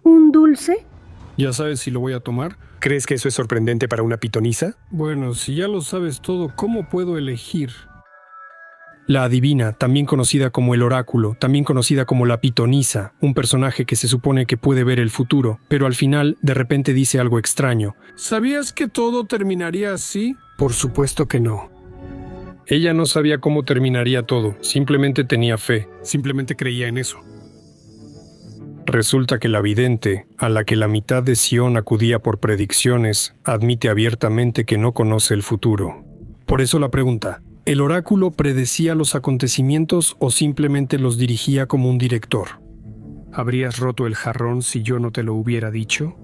¿Un dulce? ¿Ya sabes si lo voy a tomar? ¿Crees que eso es sorprendente para una pitonisa? Bueno, si ya lo sabes todo, ¿cómo puedo elegir? La adivina, también conocida como el oráculo, también conocida como la pitonisa, un personaje que se supone que puede ver el futuro, pero al final de repente dice algo extraño. ¿Sabías que todo terminaría así? Por supuesto que no. Ella no sabía cómo terminaría todo, simplemente tenía fe. Simplemente creía en eso. Resulta que la vidente, a la que la mitad de Sion acudía por predicciones, admite abiertamente que no conoce el futuro. Por eso la pregunta, ¿el oráculo predecía los acontecimientos o simplemente los dirigía como un director? ¿Habrías roto el jarrón si yo no te lo hubiera dicho?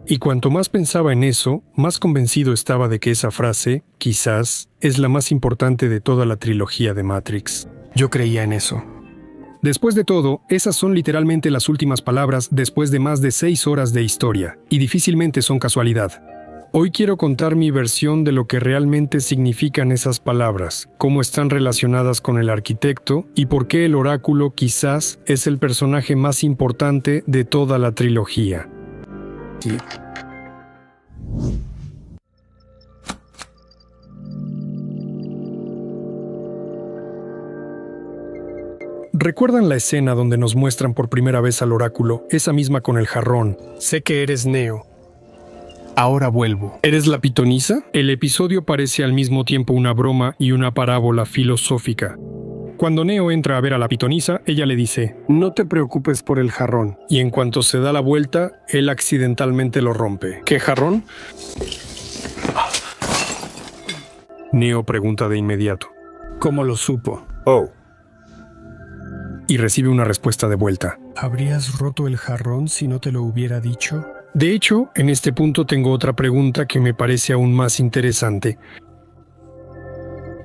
Y cuanto más pensaba en eso, más convencido estaba de que esa frase, quizás, es la más importante de toda la trilogía de Matrix. Yo creía en eso. Después de todo, esas son literalmente las últimas palabras después de más de 6 horas de historia, y difícilmente son casualidad. Hoy quiero contar mi versión de lo que realmente significan esas palabras, cómo están relacionadas con el arquitecto y por qué el oráculo quizás es el personaje más importante de toda la trilogía. Sí. ¿Recuerdan la escena donde nos muestran por primera vez al oráculo, esa misma con el jarrón? Sé que eres Neo. Ahora vuelvo. ¿Eres la pitonisa? El episodio parece al mismo tiempo una broma y una parábola filosófica. Cuando Neo entra a ver a la pitonisa, ella le dice, No te preocupes por el jarrón. y en cuanto se da la vuelta, él accidentalmente lo rompe. ¿Qué jarrón? Neo pregunta de inmediato, ¿Cómo lo supo? «Oh», y recibe una respuesta de vuelta. ¿Habrías roto el jarrón si no te lo hubiera dicho? De hecho, en este punto tengo otra pregunta que me parece aún más interesante.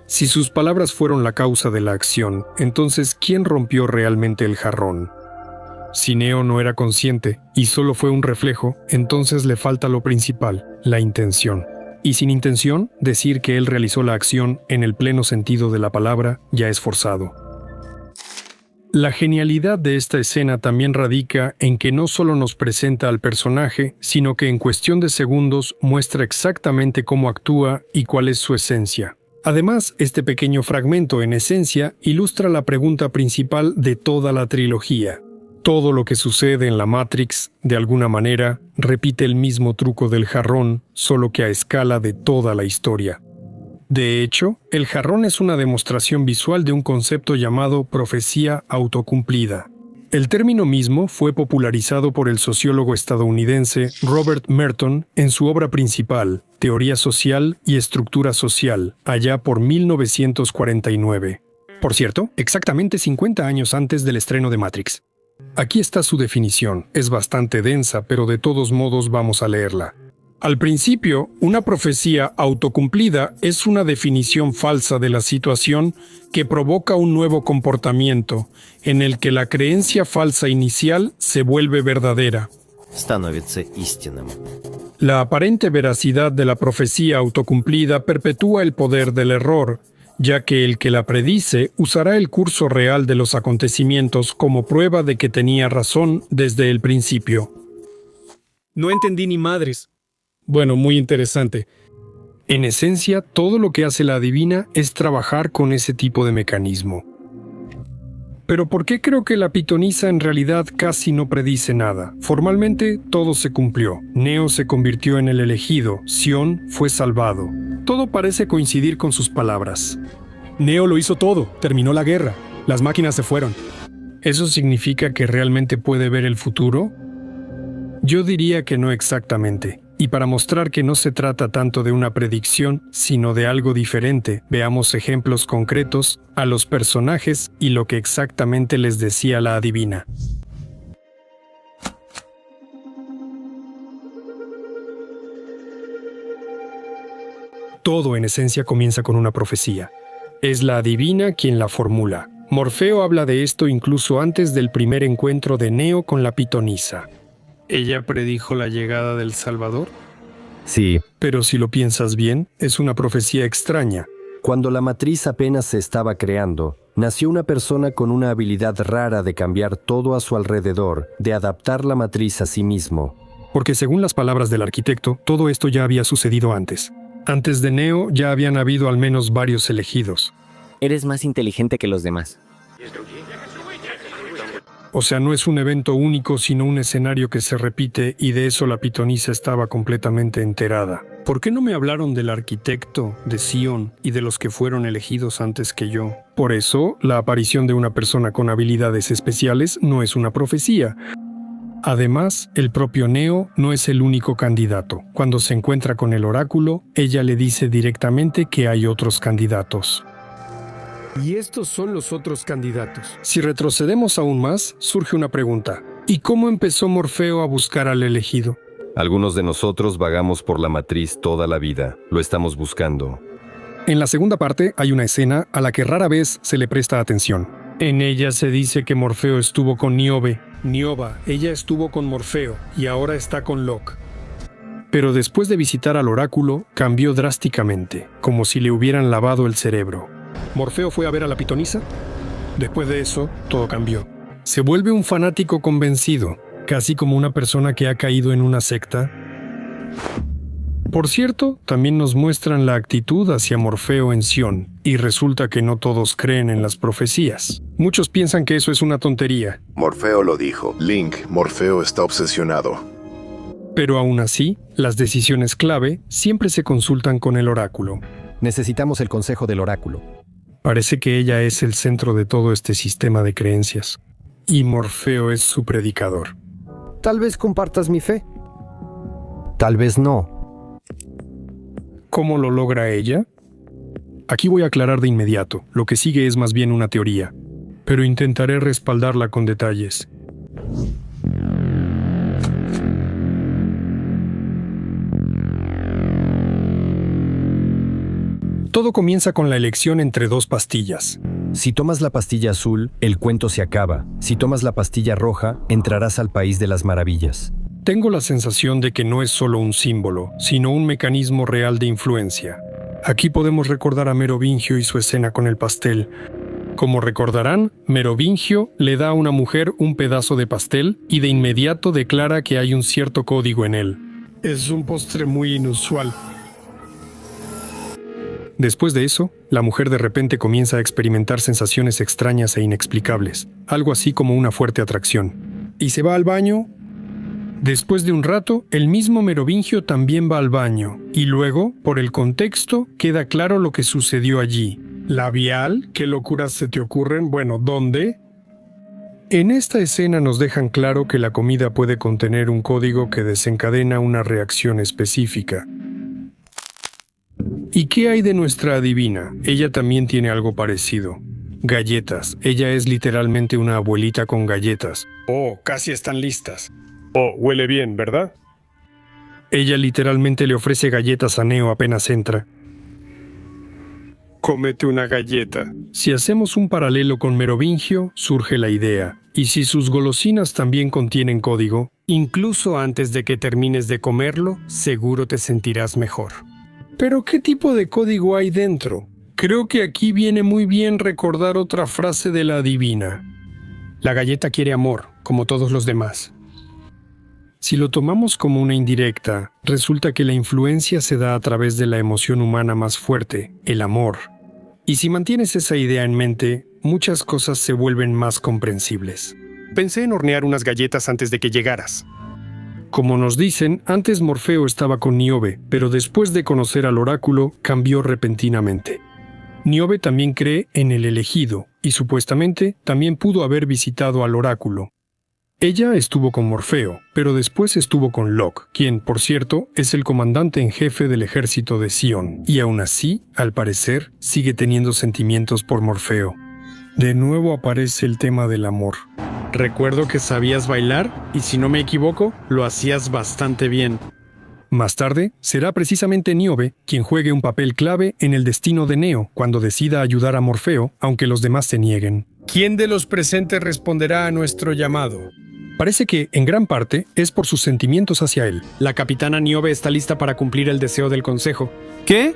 Si sus palabras fueron la causa de la acción, entonces, ¿quién rompió realmente el jarrón? Si Neo no era consciente y solo fue un reflejo, entonces le falta lo principal, la intención. Y sin intención, decir que él realizó la acción en el pleno sentido de la palabra ya es forzado. La genialidad de esta escena también radica en que no solo nos presenta al personaje, sino que en cuestión de segundos muestra exactamente cómo actúa y cuál es su esencia. Además, este pequeño fragmento en esencia ilustra la pregunta principal de toda la trilogía. Todo lo que sucede en la Matrix, de alguna manera, repite el mismo truco del jarrón, solo que a escala de toda la historia. De hecho, el jarrón es una demostración visual de un concepto llamado profecía autocumplida. El término mismo fue popularizado por el sociólogo estadounidense Robert Merton en su obra principal, Teoría Social y Estructura Social, allá por 1949. Por cierto, exactamente 50 años antes del estreno de Matrix. Aquí está su definición, es bastante densa, pero de todos modos vamos a leerla. Al principio, una profecía autocumplida es una definición falsa de la situación que provoca un nuevo comportamiento, en el que la creencia falsa inicial se vuelve verdadera. Становится истинным. La aparente veracidad de la profecía autocumplida perpetúa el poder del error, ya que el que la predice usará el curso real de los acontecimientos como prueba de que tenía razón desde el principio. No entendí ni madres. Bueno, muy interesante. En esencia, todo lo que hace la adivina es trabajar con ese tipo de mecanismo. Pero ¿por qué creo que la pitonisa en realidad casi no predice nada? Formalmente, todo se cumplió. Neo se convirtió en el elegido, Sion fue salvado. Todo parece coincidir con sus palabras. Neo lo hizo todo, terminó la guerra. Las máquinas se fueron. ¿Eso significa que realmente puede ver el futuro? Yo diría que no exactamente. Y para mostrar que no se trata tanto de una predicción, sino de algo diferente, veamos ejemplos concretos a los personajes y lo que exactamente les decía la adivina. Todo en esencia comienza con una profecía. Es la adivina quien la formula. Morfeo habla de esto incluso antes del primer encuentro de Neo con la pitonisa. ¿Ella predijo la llegada del Salvador? Sí. Pero si lo piensas bien, es una profecía extraña. Cuando la matriz apenas se estaba creando, nació una persona con una habilidad rara de cambiar todo a su alrededor, de adaptar la matriz a sí mismo. Porque según las palabras del arquitecto, todo esto ya había sucedido antes. Antes de Neo ya habían habido al menos varios elegidos. Eres más inteligente que los demás. O sea, no es un evento único, sino un escenario que se repite, y de eso la pitonisa estaba completamente enterada. ¿Por qué no me hablaron del arquitecto, de Sion y de los que fueron elegidos antes que yo? Por eso, la aparición de una persona con habilidades especiales no es una profecía. Además, el propio Neo no es el único candidato. Cuando se encuentra con el oráculo, ella le dice directamente que hay otros candidatos. Y estos son los otros candidatos. Si retrocedemos aún más, surge una pregunta. ¿Y cómo empezó Morfeo a buscar al elegido? Algunos de nosotros vagamos por la matriz toda la vida. Lo estamos buscando. En la segunda parte hay una escena a la que rara vez se le presta atención. En ella se dice que Morfeo estuvo con Niobe. Nioba, ella estuvo con Morfeo y ahora está con Locke. Pero después de visitar al oráculo, cambió drásticamente, como si le hubieran lavado el cerebro. ¿Morfeo fue a ver a la pitonisa? Después de eso, todo cambió. Se vuelve un fanático convencido, casi como una persona que ha caído en una secta. Por cierto, también nos muestran la actitud hacia Morfeo en Sion, y resulta que no todos creen en las profecías. Muchos piensan que eso es una tontería. Morfeo lo dijo. Link, Morfeo está obsesionado. Pero aún así, las decisiones clave siempre se consultan con el oráculo. Necesitamos el consejo del oráculo. Parece que ella es el centro de todo este sistema de creencias, y Morfeo es su predicador. Tal vez compartas mi fe. Tal vez no. ¿Cómo lo logra ella? Aquí voy a aclarar de inmediato. Lo que sigue es más bien una teoría, pero intentaré respaldarla con detalles. Todo comienza con la elección entre dos pastillas. Si tomas la pastilla azul, el cuento se acaba. Si tomas la pastilla roja, entrarás al país de las maravillas. Tengo la sensación de que no es solo un símbolo, sino un mecanismo real de influencia. Aquí podemos recordar a Merovingio y su escena con el pastel. Como recordarán, Merovingio le da a una mujer un pedazo de pastel y de inmediato declara que hay un cierto código en él. Es un postre muy inusual. Después de eso, la mujer de repente comienza a experimentar sensaciones extrañas e inexplicables, algo así como una fuerte atracción. Y se va al baño. Después de un rato, el mismo Merovingio también va al baño, y luego, por el contexto, queda claro lo que sucedió allí. ¿Labial? ¿Qué locuras se te ocurren? Bueno, ¿dónde? En esta escena nos dejan claro que la comida puede contener un código que desencadena una reacción específica. ¿Y qué hay de nuestra adivina? Ella también tiene algo parecido. Galletas. Ella es literalmente una abuelita con galletas. Oh, casi están listas. Oh, huele bien, ¿verdad? Ella literalmente le ofrece galletas a Neo apenas entra. Cómete una galleta. Si hacemos un paralelo con Merovingio, surge la idea. Y si sus golosinas también contienen código, incluso antes de que termines de comerlo, seguro te sentirás mejor. ¿Pero qué tipo de código hay dentro? Creo que aquí viene muy bien recordar otra frase de la adivina. La galleta quiere amor, como todos los demás. Si lo tomamos como una indirecta, resulta que la influencia se da a través de la emoción humana más fuerte, el amor. Y si mantienes esa idea en mente, muchas cosas se vuelven más comprensibles. Pensé en hornear unas galletas antes de que llegaras. Como nos dicen, antes Morfeo estaba con Niobe, pero después de conocer al oráculo, cambió repentinamente. Niobe también cree en el elegido, y supuestamente también pudo haber visitado al oráculo. Ella estuvo con Morfeo, pero después estuvo con Locke, quien, por cierto, es el comandante en jefe del ejército de Sion, y aún así, al parecer, sigue teniendo sentimientos por Morfeo. De nuevo aparece el tema del amor. Recuerdo que sabías bailar, y si no me equivoco, lo hacías bastante bien. Más tarde, será precisamente Niobe quien juegue un papel clave en el destino de Neo cuando decida ayudar a Morfeo, aunque los demás se nieguen. ¿Quién de los presentes responderá a nuestro llamado? Parece que, en gran parte, es por sus sentimientos hacia él. La capitana Niobe está lista para cumplir el deseo del consejo. ¿Qué?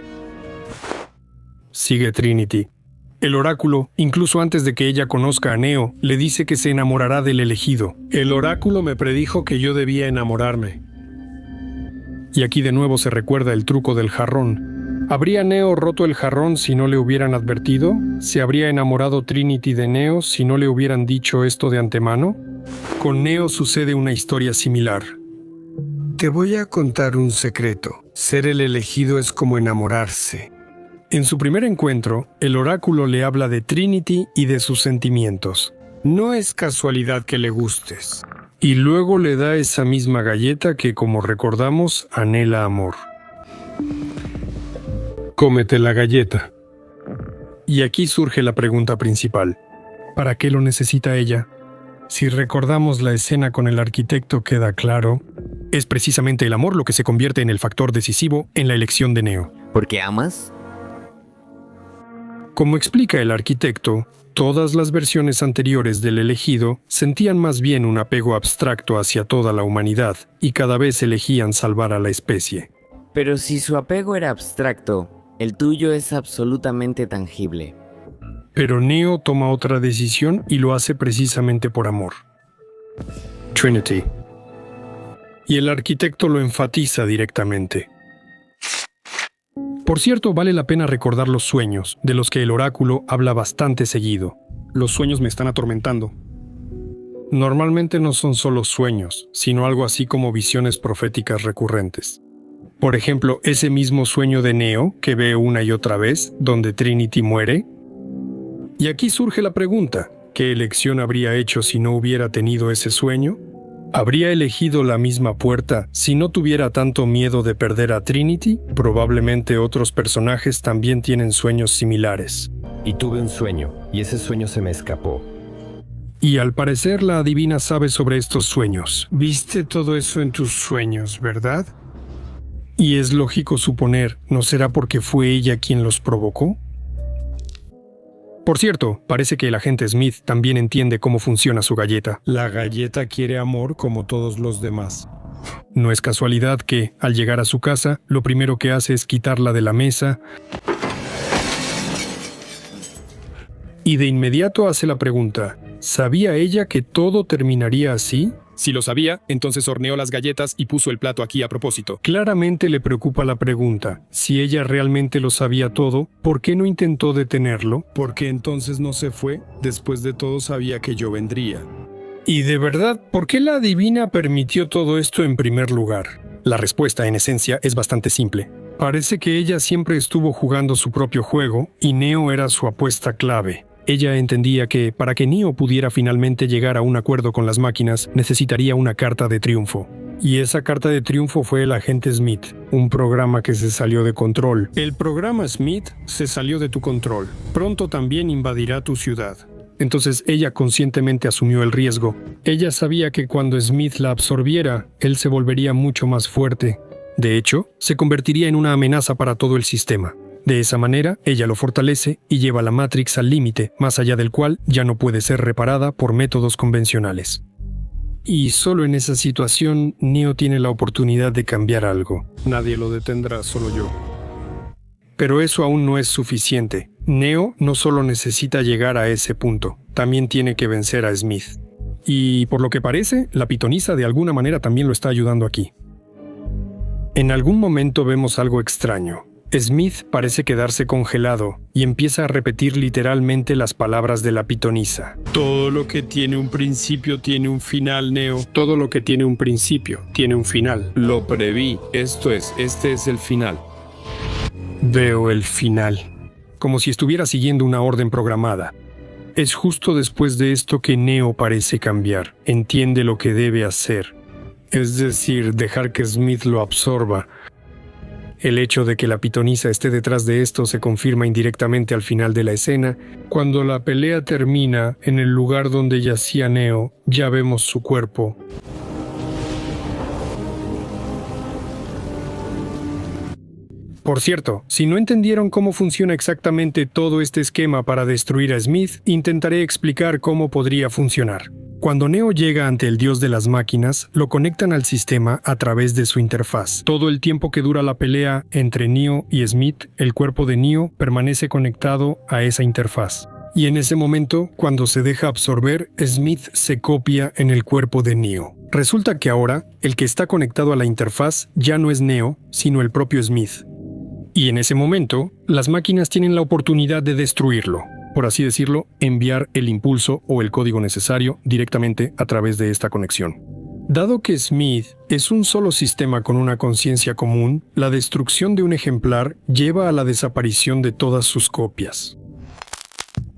sigue Trinity. El oráculo, incluso antes de que ella conozca a Neo, le dice que se enamorará del elegido. El oráculo me predijo que yo debía enamorarme. Y aquí de nuevo se recuerda el truco del jarrón. ¿Habría Neo roto el jarrón si no le hubieran advertido? ¿Se habría enamorado Trinity de Neo si no le hubieran dicho esto de antemano? Con Neo sucede una historia similar. Te voy a contar un secreto. Ser el elegido es como enamorarse. En su primer encuentro, el oráculo le habla de Trinity y de sus sentimientos. No es casualidad que le gustes. Y luego le da esa misma galleta que, como recordamos, anhela amor. Cómete la galleta. Y aquí surge la pregunta principal. ¿Para qué lo necesita ella? Si recordamos la escena con el arquitecto queda claro, es precisamente el amor lo que se convierte en el factor decisivo en la elección de Neo. ¿Porque amas? Como explica el arquitecto, todas las versiones anteriores del elegido sentían más bien un apego abstracto hacia toda la humanidad y cada vez elegían salvar a la especie. Pero si su apego era abstracto, el tuyo es absolutamente tangible. Pero Neo toma otra decisión y lo hace precisamente por amor. Trinity. Y el arquitecto lo enfatiza directamente. Por cierto, vale la pena recordar los sueños, de los que el oráculo habla bastante seguido. Los sueños me están atormentando. Normalmente no son solo sueños, sino algo así como visiones proféticas recurrentes. Por ejemplo, ese mismo sueño de Neo, que ve una y otra vez, donde Trinity muere. Y aquí surge la pregunta, ¿qué elección habría hecho si no hubiera tenido ese sueño? ¿Habría elegido la misma puerta si no tuviera tanto miedo de perder a Trinity? Probablemente otros personajes también tienen sueños similares. Y tuve un sueño, y ese sueño se me escapó. Y al parecer la adivina sabe sobre estos sueños. Viste todo eso en tus sueños, ¿verdad? Y es lógico suponer, ¿no será porque fue ella quien los provocó? Por cierto, parece que el agente Smith también entiende cómo funciona su galleta. La galleta quiere amor como todos los demás. No es casualidad que, al llegar a su casa, lo primero que hace es quitarla de la mesa y de inmediato hace la pregunta, ¿sabía ella que todo terminaría así? Si lo sabía, entonces horneó las galletas y puso el plato aquí a propósito. Claramente le preocupa la pregunta. Si ella realmente lo sabía todo, ¿por qué no intentó detenerlo? Porque entonces no se fue. Después de todo sabía que yo vendría. Y de verdad, ¿por qué la adivina permitió todo esto en primer lugar? La respuesta, en esencia, es bastante simple. Parece que ella siempre estuvo jugando su propio juego y Neo era su apuesta clave. Ella entendía que, para que Neo pudiera finalmente llegar a un acuerdo con las máquinas, necesitaría una carta de triunfo. Y esa carta de triunfo fue el agente Smith, un programa que se salió de control. El programa Smith se salió de tu control. Pronto también invadirá tu ciudad. Entonces ella conscientemente asumió el riesgo. Ella sabía que cuando Smith la absorbiera, él se volvería mucho más fuerte. De hecho, se convertiría en una amenaza para todo el sistema. De esa manera, ella lo fortalece y lleva la Matrix al límite, más allá del cual ya no puede ser reparada por métodos convencionales. Y solo en esa situación, Neo tiene la oportunidad de cambiar algo. Nadie lo detendrá, solo yo. Pero eso aún no es suficiente. Neo no solo necesita llegar a ese punto, también tiene que vencer a Smith. Y por lo que parece, la pitonisa de alguna manera también lo está ayudando aquí. En algún momento vemos algo extraño. Smith parece quedarse congelado y empieza a repetir literalmente las palabras de la pitonisa. Todo lo que tiene un principio tiene un final, Neo. Todo lo que tiene un principio tiene un final. Lo preví. Este es el final. Veo el final. Como si estuviera siguiendo una orden programada. Es justo después de esto que Neo parece cambiar. Entiende lo que debe hacer. Es decir, dejar que Smith lo absorba. El hecho de que la pitonisa esté detrás de esto se confirma indirectamente al final de la escena. Cuando la pelea termina, en el lugar donde yacía Neo, ya vemos su cuerpo. Por cierto, si no entendieron cómo funciona exactamente todo este esquema para destruir a Smith, intentaré explicar cómo podría funcionar. Cuando Neo llega ante el dios de las máquinas, lo conectan al sistema a través de su interfaz. Todo el tiempo que dura la pelea entre Neo y Smith, el cuerpo de Neo permanece conectado a esa interfaz. Y en ese momento, cuando se deja absorber, Smith se copia en el cuerpo de Neo. Resulta que ahora, el que está conectado a la interfaz ya no es Neo, sino el propio Smith. Y en ese momento, las máquinas tienen la oportunidad de destruirlo. Por así decirlo, enviar el impulso o el código necesario directamente a través de esta conexión. Dado que Smith es un solo sistema con una conciencia común, la destrucción de un ejemplar lleva a la desaparición de todas sus copias.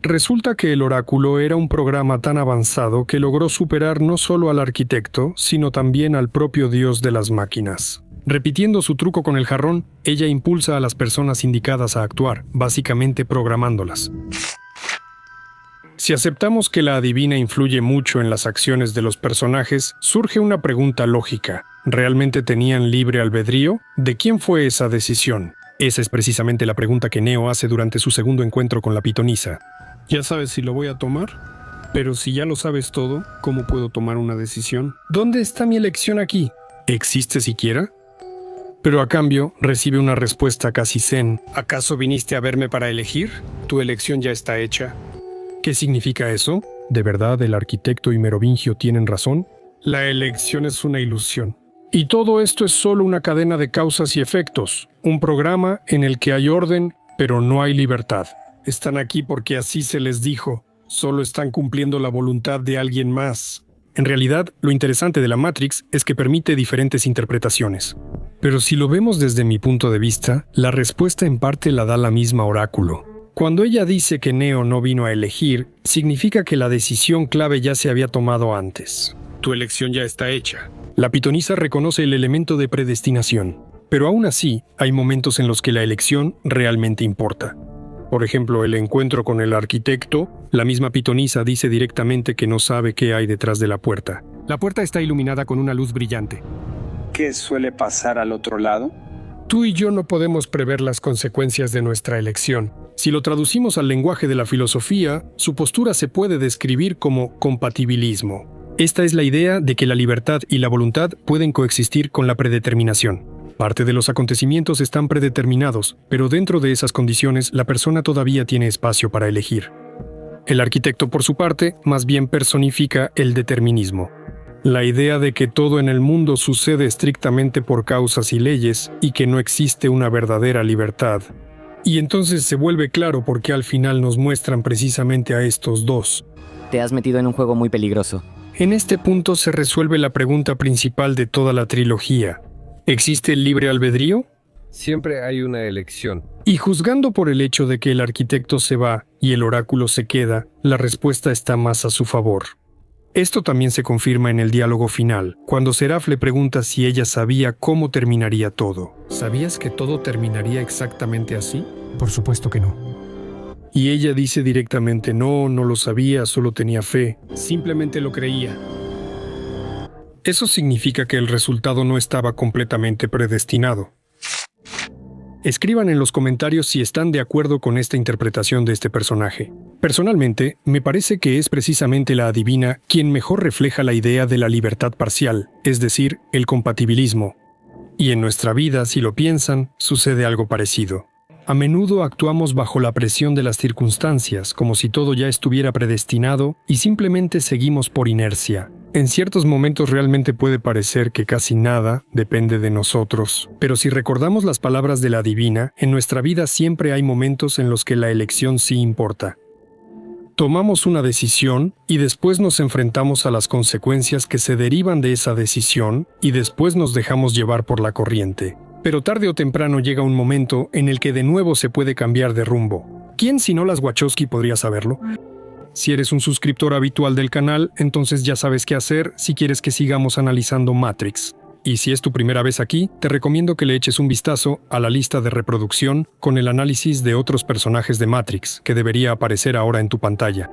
Resulta que el oráculo era un programa tan avanzado que logró superar no solo al arquitecto, sino también al propio dios de las máquinas. Repitiendo su truco con el jarrón, ella impulsa a las personas indicadas a actuar, básicamente programándolas. Si aceptamos que la adivina influye mucho en las acciones de los personajes, surge una pregunta lógica. ¿Realmente tenían libre albedrío? ¿De quién fue esa decisión? Esa es precisamente la pregunta que Neo hace durante su segundo encuentro con la pitonisa. Ya sabes si lo voy a tomar, pero si ya lo sabes todo, ¿cómo puedo tomar una decisión? ¿Dónde está mi elección aquí? ¿Existe siquiera? Pero a cambio, recibe una respuesta casi zen. ¿Acaso viniste a verme para elegir? Tu elección ya está hecha. ¿Qué significa eso? ¿De verdad el arquitecto y Merovingio tienen razón? La elección es una ilusión. Y todo esto es solo una cadena de causas y efectos, un programa en el que hay orden, pero no hay libertad. Están aquí porque así se les dijo. Solo están cumpliendo la voluntad de alguien más. En realidad, lo interesante de la Matrix es que permite diferentes interpretaciones. Pero si lo vemos desde mi punto de vista, la respuesta en parte la da la misma oráculo. Cuando ella dice que Neo no vino a elegir, significa que la decisión clave ya se había tomado antes. Tu elección ya está hecha. La pitonisa reconoce el elemento de predestinación, pero aún así hay momentos en los que la elección realmente importa. Por ejemplo, el encuentro con el arquitecto, la misma pitonisa dice directamente que no sabe qué hay detrás de la puerta. La puerta está iluminada con una luz brillante. ¿Qué suele pasar al otro lado? Tú y yo no podemos prever las consecuencias de nuestra elección. Si lo traducimos al lenguaje de la filosofía, su postura se puede describir como compatibilismo. Esta es la idea de que la libertad y la voluntad pueden coexistir con la predeterminación. Parte de los acontecimientos están predeterminados, pero dentro de esas condiciones la persona todavía tiene espacio para elegir. El arquitecto, por su parte, más bien personifica el determinismo. La idea de que todo en el mundo sucede estrictamente por causas y leyes y que no existe una verdadera libertad. Y entonces se vuelve claro por qué al final nos muestran precisamente a estos dos. Te has metido en un juego muy peligroso. En este punto se resuelve la pregunta principal de toda la trilogía. ¿Existe el libre albedrío? Siempre hay una elección. Y juzgando por el hecho de que el arquitecto se va y el oráculo se queda, la respuesta está más a su favor. Esto también se confirma en el diálogo final, cuando Seraph le pregunta si ella sabía cómo terminaría todo. ¿Sabías que todo terminaría exactamente así? Por supuesto que no. Y ella dice directamente, no lo sabía, solo tenía fe. Simplemente lo creía. Eso significa que el resultado no estaba completamente predestinado. Escriban en los comentarios si están de acuerdo con esta interpretación de este personaje. Personalmente, me parece que es precisamente la adivina quien mejor refleja la idea de la libertad parcial, es decir, el compatibilismo. Y en nuestra vida, si lo piensan, sucede algo parecido. A menudo actuamos bajo la presión de las circunstancias, como si todo ya estuviera predestinado, y simplemente seguimos por inercia. En ciertos momentos realmente puede parecer que casi nada depende de nosotros, pero si recordamos las palabras de la adivina, en nuestra vida siempre hay momentos en los que la elección sí importa. Tomamos una decisión y después nos enfrentamos a las consecuencias que se derivan de esa decisión y después nos dejamos llevar por la corriente. Pero tarde o temprano llega un momento en el que de nuevo se puede cambiar de rumbo. ¿Quién sino las Wachowski podría saberlo? Si eres un suscriptor habitual del canal, entonces ya sabes qué hacer si quieres que sigamos analizando Matrix. Y si es tu primera vez aquí, te recomiendo que le eches un vistazo a la lista de reproducción con el análisis de otros personajes de Matrix, que debería aparecer ahora en tu pantalla.